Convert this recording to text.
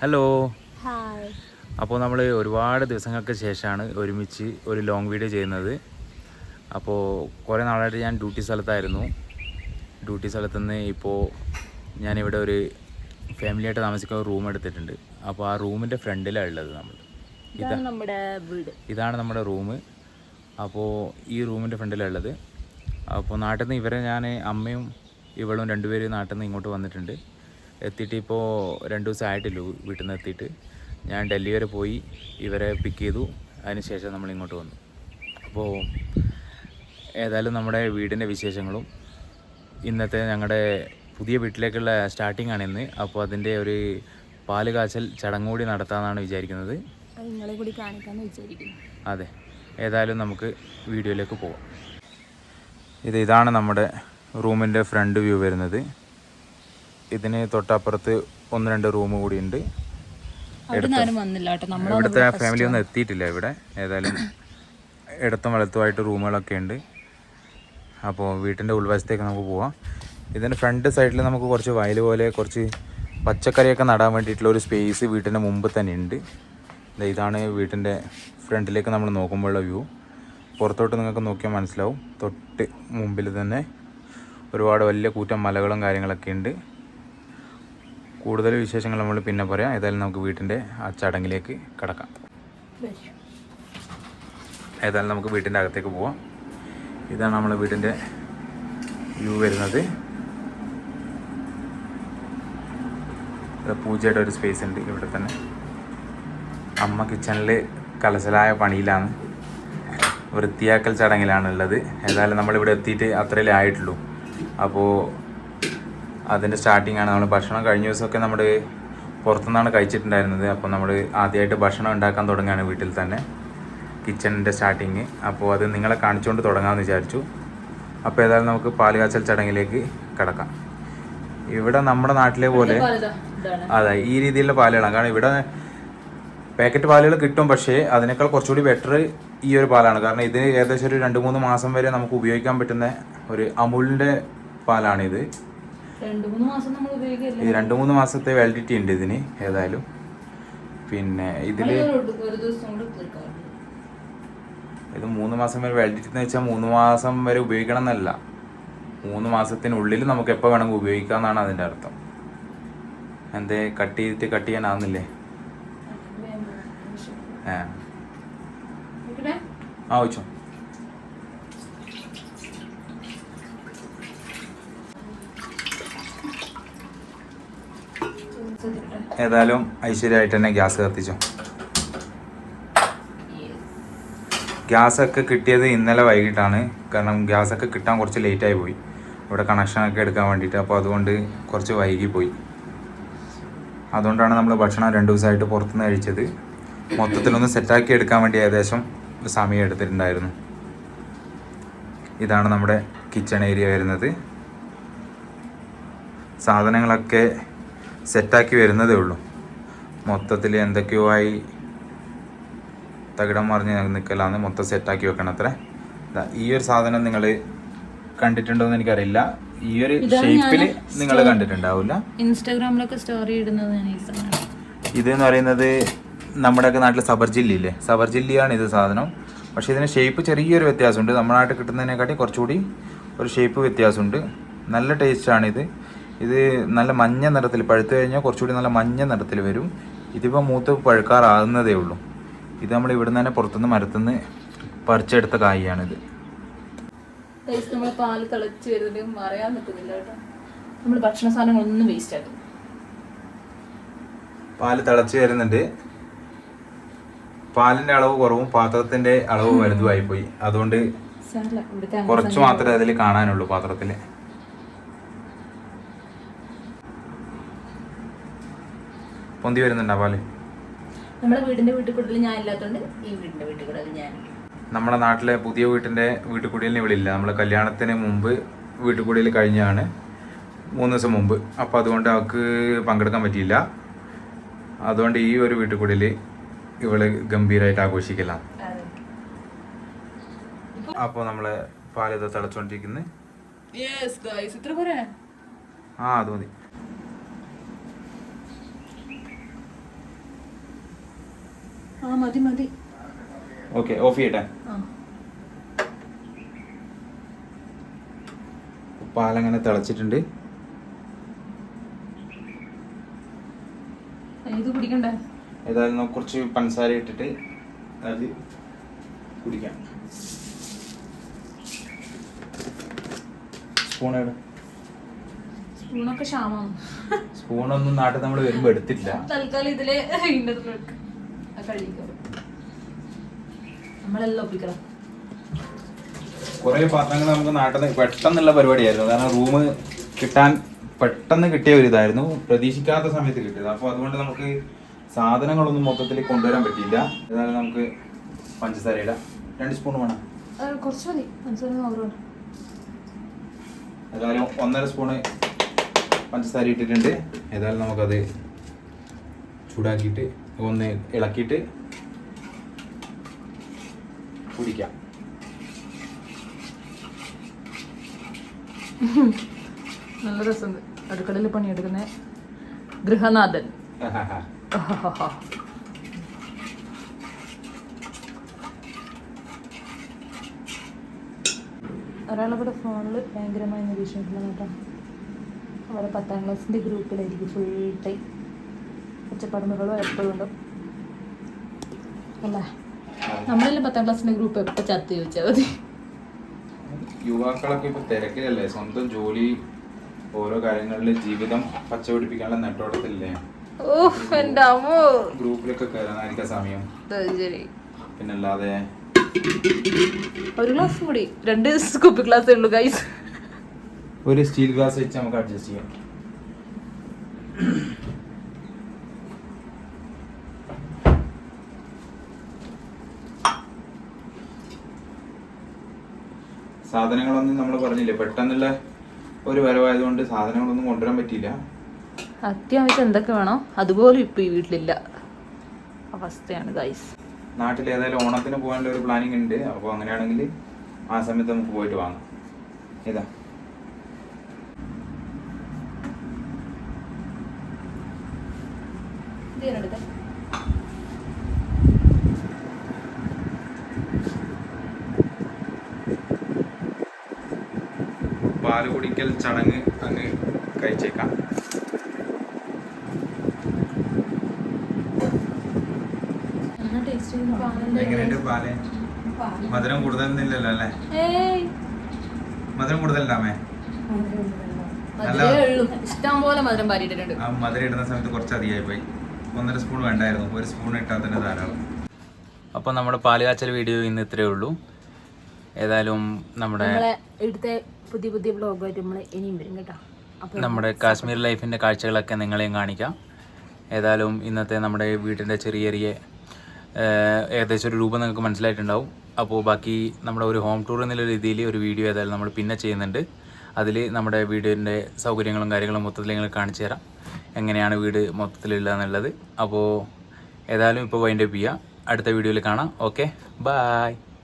Hello. Hi. അപ്പോൾ നമ്മൾ ഒരുപാട് ദിവസങ്ങൾക്ക് ശേഷമാണ് ഒരുമിച്ച് ഒരു ലോങ് വീഡിയോ ചെയ്യുന്നത്. അപ്പോൾ കുറേ നാളായിട്ട് ഞാൻ ഡ്യൂട്ടി സ്ഥലത്തായിരുന്നു. ഡ്യൂട്ടി സ്ഥലത്തുനിന്ന് ഇപ്പോൾ ഞാനിവിടെ ഒരു ഫാമിലിയായിട്ട് താമസിക്കുന്ന റൂം എടുത്തിട്ടുണ്ട്. അപ്പോൾ ആ റൂമിൻ്റെ ഫ്രണ്ടിലാണ് ഉള്ളത് നമ്മൾ. ഇതാണ് നമ്മുടെ വീട്. ഇതാണ് നമ്മുടെ റൂം. അപ്പോൾ ഈ റൂമിൻ്റെ ഫ്രണ്ടിലാണ് ഉള്ളത്. അപ്പോൾ നാട്ടിൽ നിന്ന് ഞാൻ അമ്മയും ഇവളും രണ്ടുപേരും നാട്ടിൽ നിന്ന് ഇങ്ങോട്ട് വന്നിട്ടുണ്ട്. എത്തിയിട്ട് ഇപ്പോൾ 2 ദിവസം ആയിട്ടില്ലൂ വീട്ടിൽ നിന്ന് എത്തിയിട്ട്. ഞാൻ ഡൽഹി വരെ പോയി ഇവരെ പിക്ക് ചെയ്തു. അതിന് ശേഷം നമ്മൾ ഇങ്ങോട്ട് വന്നു. അപ്പോൾ ഏതായാലും നമ്മുടെ വീടിൻ്റെ വിശേഷങ്ങളും ഇന്നത്തെ ഞങ്ങളുടെ പുതിയ വീട്ടിലേക്കുള്ള സ്റ്റാർട്ടിംഗ് ആണ് ഇന്ന്. അപ്പോൾ അതിൻ്റെ ഒരു പാല് കാച്ചൽ ചടങ്ങ് കൂടി നടത്താമെന്നാണ് വിചാരിക്കുന്നത്. നിങ്ങളെ കൂടി കാണിക്കാമെന്ന് വിചാരിക്കുന്നു. അതെ, ഏതായാലും നമുക്ക് വീഡിയോയിലേക്ക് പോകാം. ഇതാണ് നമ്മുടെ റൂമിൻ്റെ ഫ്രണ്ട് വ്യൂ വരുന്നത്. ഇതിന് തൊട്ടപ്പുറത്ത് 1-2 റൂം കൂടി ഉണ്ട്. ഇവിടുത്തെ ഫാമിലി ഒന്നും എത്തിയിട്ടില്ല ഇവിടെ. ഏതായാലും ഇടത്തും വലത്തുമായിട്ട് റൂമുകളൊക്കെ ഉണ്ട്. അപ്പോൾ വീട്ടിൻ്റെ ഉൾവശത്തേക്ക് നമുക്ക് പോവാം. ഇതിൻ്റെ ഫ്രണ്ട് സൈഡിൽ നമുക്ക് കുറച്ച് വയൽ പോലെ കുറച്ച് പച്ചക്കറിയൊക്കെ നടാൻ വേണ്ടിയിട്ടുള്ള ഒരു സ്പേസ് വീട്ടിൻ്റെ മുമ്പ് തന്നെ ഉണ്ട്. ഇതാണ് വീട്ടിൻ്റെ ഫ്രണ്ടിലേക്ക് നമ്മൾ നോക്കുമ്പോഴുള്ള വ്യൂ. പുറത്തോട്ട് നിങ്ങൾക്ക് നോക്കിയാൽ മനസ്സിലാവും. തൊട്ട് മുമ്പിൽ തന്നെ ഒരുപാട് വലിയ കൂറ്റം മലകളും കാര്യങ്ങളൊക്കെ ഉണ്ട്. കൂടുതൽ വിശേഷങ്ങൾ നമ്മൾ പിന്നെ പറയാം. ഏതായാലും നമുക്ക് വീട്ടിൻ്റെ ആ ചടങ്ങിലേക്ക് കിടക്കാം. ഏതായാലും നമുക്ക് വീട്ടിൻ്റെ അകത്തേക്ക് പോവാം. ഇതാണ് നമ്മൾ വീട്ടിൻ്റെ വ്യൂ വരുന്നത്. പൂജയുടെ ഒരു സ്പേസ് ഉണ്ട് ഇവിടെ തന്നെ. അമ്മ കിച്ചണിൽ കലശലായ പണിയിലാണ്, വൃത്തിയാക്കൽ ചടങ്ങിലാണുള്ളത്. ഏതായാലും നമ്മളിവിടെ എത്തിയിട്ട് അത്രയല്ലേ ആയിട്ടുള്ളൂ. അപ്പോൾ അതിൻ്റെ സ്റ്റാർട്ടിംഗ് ആണ്. നമ്മൾ ഭക്ഷണം കഴിഞ്ഞ ദിവസമൊക്കെ നമ്മൾ പുറത്തുനിന്നാണ് കഴിച്ചിട്ടുണ്ടായിരുന്നത്. അപ്പോൾ നമ്മൾ ആദ്യമായിട്ട് ഭക്ഷണം ഉണ്ടാക്കാൻ തുടങ്ങുകയാണ് വീട്ടിൽ തന്നെ, കിച്ചണിൻ്റെ സ്റ്റാർട്ടിങ്. അപ്പോൾ അത് നിങ്ങളെ കാണിച്ചുകൊണ്ട് തുടങ്ങാമെന്ന് വിചാരിച്ചു. അപ്പോൾ ഏതായാലും നമുക്ക് പാല് കാച്ചൽ ചടങ്ങിലേക്ക് കിടക്കാം. ഇവിടെ നമ്മുടെ നാട്ടിലെ പോലെ അതെ ഈ രീതിയിലുള്ള പാലുകളാണ്. കാരണം ഇവിടെ പാക്കറ്റ് പാലുകൾ കിട്ടും, പക്ഷേ അതിനേക്കാൾ കുറച്ചുകൂടി ബെറ്റർ ഈ ഒരു പാലാണ്. കാരണം ഇത് ഏകദേശം ഒരു 2-3 മാസം വരെ നമുക്ക് ഉപയോഗിക്കാൻ പറ്റുന്ന ഒരു അമൂലിൻ്റെ പാലാണിത്. 2-3 മാസത്തെ വാലിഡിറ്റി ഉണ്ട് ഇതിന്. ഏതായാലും പിന്നെ ഇത് 3 മാസം വരെ വാലിഡിറ്റി എന്ന് വെച്ചാൽ 3 മാസം വരെ ഉപയോഗിക്കണം എന്നല്ല, 3 മാസത്തിനുള്ളിൽ നമുക്ക് എപ്പോൾ വേണമെങ്കിൽ ഉപയോഗിക്കാം എന്നാണ് അതിൻ്റെ അർത്ഥം. എന്തേ കട്ട് ചെയ്യാനാവുന്നില്ലേ? വെച്ചോ. ഏതായാലും ഐശ്വര്യമായിട്ട് തന്നെ ഗ്യാസ് കത്തിച്ചോ. ഗ്യാസൊക്കെ കിട്ടിയത് ഇന്നലെ വൈകിട്ടാണ്. കാരണം ഗ്യാസൊക്കെ കിട്ടാൻ കുറച്ച് ലേറ്റായി പോയി ഇവിടെ കണക്ഷനൊക്കെ എടുക്കാൻ വേണ്ടിയിട്ട്. അപ്പോൾ അതുകൊണ്ട് കുറച്ച് വൈകിപ്പോയി. അതുകൊണ്ടാണ് നമ്മൾ ഭക്ഷണം 2 ദിവസമായിട്ട് പുറത്തുനിന്ന് കഴിച്ചത്. മൊത്തത്തിലൊന്ന് സെറ്റാക്കി എടുക്കാൻ വേണ്ടി ഏകദേശം സമയം എടുത്തിട്ടുണ്ടായിരുന്നു. ഇതാണ് നമ്മുടെ കിച്ചൺ ഏരിയ വരുന്നത്. സാധനങ്ങളൊക്കെ സെറ്റാക്കി വരുന്നതേ ഉള്ളൂ. മൊത്തത്തിൽ എന്തൊക്കെയോ ആയി തകിടം മറിഞ്ഞ് നിൽക്കലാന്ന്. മൊത്തം സെറ്റാക്കി വെക്കണം അത്ര. ഈ ഒരു സാധനം നിങ്ങൾ കണ്ടിട്ടുണ്ടോ എന്ന് എനിക്കറിയില്ല. ഈ ഒരു ഷേപ്പിൽ നിങ്ങൾ കണ്ടിട്ടുണ്ടാവില്ല. ഇൻസ്റ്റാഗ്രാമിലൊക്കെ സ്റ്റോറി ഇടുന്നത് ഇതെന്ന് പറയുന്നത് നമ്മുടെയൊക്കെ നാട്ടിൽ സബർജില്ലില്ലേ, സബർജില്ലിയാണ് ഇത് സാധനം. പക്ഷേ ഇതിന് ഷേപ്പ് ചെറിയൊരു വ്യത്യാസമുണ്ട്. നമ്മുടെ നാട്ടിൽ കിട്ടുന്നതിനെക്കാട്ടി കുറച്ചുകൂടി ഒരു ഷേപ്പ് വ്യത്യാസമുണ്ട്. നല്ല ടേസ്റ്റാണിത്. ഇത് നല്ല മഞ്ഞ നിറത്തിൽ, പഴുത്ത് കഴിഞ്ഞാൽ കുറച്ചുകൂടി നല്ല മഞ്ഞ നിറത്തിൽ വരും. ഇതിപ്പോൾ മൂത്ത് പഴുക്കാറാകുന്നതേ ഉള്ളൂ. ഇത് നമ്മൾ ഇവിടുന്ന് തന്നെ പുറത്തുനിന്ന് മരത്തുനിന്ന് പറിച്ചെടുത്ത കായാണിത്. പാല് തിളച്ച് വരുന്നുണ്ട്, മറയാൻ നിൽക്കുന്നില്ല കേട്ടോ. നമ്മൾ ഭക്ഷണ സാധനങ്ങളൊന്നും വേസ്റ്റ് ആക്കും. പാല് തിളച്ച് വരുന്നുണ്ട്. പാലിന്റെ അളവ് കുറവും പാത്രത്തിന്റെ അളവ് വലുതുമായി പോയി. അതുകൊണ്ട് കുറച്ച് മാത്രമേ അതിൽ കാണാനുള്ളൂ പാത്രത്തില്. പൊന്തി വരുന്നുണ്ടോ പാല്? നമ്മുടെ വീടിന്റെ വീട്ടുകൂടൽ ഞാൻ ഇല്ലാത്തതുകൊണ്ട് ഈ വീടിന്റെ വീട്ടുകൂടൽ ഞാൻ. നമ്മുടെ നാട്ടിലെ പുതിയ വീട്ടിന്റെ വീട്ടുകൂടലിന് ഇവിടെ ഇല്ല. നമ്മൾ കല്യാണത്തിന് മുമ്പ് വീട്ടുകൂടൽ കഴിഞ്ഞാണ് 3 ദിവസം മുമ്പ്. അപ്പോൾ അതുകൊണ്ട് അവൾക്ക് പങ്കെടുക്കാൻ പറ്റിയില്ല. അതുകൊണ്ട് ഈ ഒരു വീട്ടുകൂടൽ ഇവള് ഗംഭീരമായിട്ട് ആഘോഷിക്കലാണ്. അപ്പോൾ നമ്മള് പാല് തിളച്ചോണ്ടിരിക്കുന്നത്. ഇത്ര പോരെ? അത് മതി. ആ മതി മതി. ഓക്കെ, ഓഫ് ചെയ്യട്ടെ. പാലങ്ങനെ തിളച്ചിട്ടുണ്ട്. ഇത് കുടിക്കണ്ടേ? ഏതായാലും നമുക്ക് കുറച്ച് പഞ്ചസാര ഇട്ടിട്ട് അത് കുടിക്കാം. സ്പൂൺ എവിടെ? സ്പൂണൊക്കെ ക്ഷാമാണ്. സ്പൂണൊന്നും നാട്ടിൽ നമ്മൾ വരുമ്പോ എടുത്തിട്ടില്ല. തൽക്കാലം ഇതില് കഴിക്കും. നമ്മളെല്ലാം ഒപ്പിക്കണം. കുറെ പാത്രങ്ങൾ നമുക്ക് നാട്ടിൽ നിന്ന് പെട്ടെന്നുള്ള പരിപാടിയായിരുന്നു. കാരണം റൂം കിട്ടാൻ പെട്ടെന്ന് കിട്ടിയ ഒരു ഇതായിരുന്നു, പ്രതീക്ഷിക്കാത്ത സമയത്ത് കിട്ടിയത്. അപ്പോൾ അതുകൊണ്ട് നമുക്ക് സാധനങ്ങളൊന്നും മൊത്തത്തിൽ കൊണ്ടുവരാൻ പറ്റിയില്ല. ഏതായാലും നമുക്ക് പഞ്ചസാര ഇടാം. 2 സ്പൂൺ വേണം. കുറച്ച് മതി പഞ്ചസാര. ഏതായാലും 1.5 സ്പൂണ് പഞ്ചസാര ഇട്ടിട്ടുണ്ട്. ഏതായാലും നമുക്കത് ചൂടാക്കിയിട്ട് ഒന്ന് ഇളക്കിയിട്ട് കുടിക്കാം. നല്ല രസമുണ്ട്. അടുക്കളയിൽ പണിയെടുക്കുന്ന ഗൃഹനാഥൻ. ഒരാളവിടെ ഫോണിൽ ഭയങ്കരമായി നിരീക്ഷിക്കണം കേട്ടോ. അവരെ 10ാം ക്ലാസ്സിൻ്റെ ഗ്രൂപ്പിലായിരിക്കും ഫുൾ ടൈം. ഒച്ചപ്പറമ്പുകളും എപ്പോഴും ഉണ്ടാവും അല്ലേ? നമ്മളെല്ലാം 10ാം ക്ലാസ്സിൻ്റെ ഗ്രൂപ്പ് എപ്പോൾ ചത്ത് ചോദിച്ചാൽ മതി. യുവാക്കളൊക്കെ ഇപ്പൊ തിരക്കിലല്ലേ, സ്വന്തം ജോലി, ഓരോ കാര്യങ്ങളില് ജീവിതം പച്ചപിടിപ്പിക്കാനുള്ള നെട്ടോട്ടത്തില്ലേ. ഗ്രൂപ്പിലൊക്കെ കയറാനായിരിക്കും സമയം. പിന്നല്ലാതെ ഒരു ഗ്ലാസ് കൂടി 2 കുപ്പി ഗ്ലാസ് ഉള്ളൂ ഗൈസ്. ഒരു സ്റ്റീൽ ഗ്ലാസ് വെച്ച് നമുക്ക് അഡ്ജസ്റ്റ് ചെയ്യാം. സാധനങ്ങളൊന്നും നമ്മൾ പറഞ്ഞില്ലേ, പെട്ടെന്നുള്ള ഒരു വരവായതുകൊണ്ട് സാധനങ്ങളൊന്നും കൊണ്ടുവരാൻ പറ്റിയില്ല. അത്യാവശ്യം എന്തൊക്കെ വേണോ അതുപോലും ഇപ്പൊ ഈ വീട്ടിലില്ല അവസ്ഥയാണ് ഗൈസ്. നാട്ടിൽ ഏതായാലും ഓണത്തിന് പോകാനുള്ള ഒരു പ്ലാനിങ് ഉണ്ട്. അപ്പോൾ അങ്ങനെയാണെങ്കിൽ ആ സമയത്ത് നമുക്ക് പോയിട്ട് വാങ്ങാം. ഏതാ പാല് കുടിക്കൽ ചടങ്ങ് അങ്ങ് കഴിച്ചേക്കാം. എങ്ങനെയുണ്ട് പാല്? മധുരം കൂടുതലൊന്നുമില്ലല്ലോ അല്ലേ? മധുരം കൂടുതലുണ്ടാമേ? ഇഷ്ടം പോലെ മധുരം പാരിയിട്ടുണ്ട്. ആ മധുരം ഇടുന്ന സമയത്ത് കുറച്ച് അധികമായി പോയി. 1.5 സ്പൂൺ വേണ്ടായിരുന്നു, 1 സ്പൂൺ ഇട്ടാൽ തന്നെ ധാരാളം. അപ്പോൾ നമ്മുടെ പാല് കാച്ചൽ വീഡിയോ ഇന്ന് ഇത്രയേ ഉള്ളൂ. ഏതായാലും നമ്മുടെ പുതിയ പുതിയ വ്ളോഗായിട്ട് നമ്മൾ ഇനിയും വരും കേട്ടോ. നമ്മുടെ കാശ്മീർ ലൈഫിൻ്റെ കാഴ്ചകളൊക്കെ നിങ്ങളെയും കാണിക്കാം. ഏതായാലും ഇന്നത്തെ നമ്മുടെ വീട്ടിൻ്റെ ചെറിയ ചെറിയ ഏകദേശം ഒരു രൂപം നിങ്ങൾക്ക് മനസ്സിലായിട്ടുണ്ടാവും. അപ്പോൾ ബാക്കി നമ്മുടെ ഒരു ഹോം ടൂർ എന്നുള്ള രീതിയിൽ ഒരു വീഡിയോ ഏതായാലും നമ്മൾ പിന്നെ ചെയ്യുന്നുണ്ട്. അതിൽ നമ്മുടെ വീടിൻ്റെ സൗകര്യങ്ങളും കാര്യങ്ങളും മൊത്തത്തിൽ നിങ്ങൾ കാണിച്ചു തരാം, എങ്ങനെയാണ് വീട് മൊത്തത്തിലുള്ളത് എന്നുള്ളത്. അപ്പോൾ ഏതായാലും ഇപ്പോൾ വൈൻഡപ്പ് ചെയ്യാം. അടുത്ത വീഡിയോയിൽ കാണാം. Okay, bye.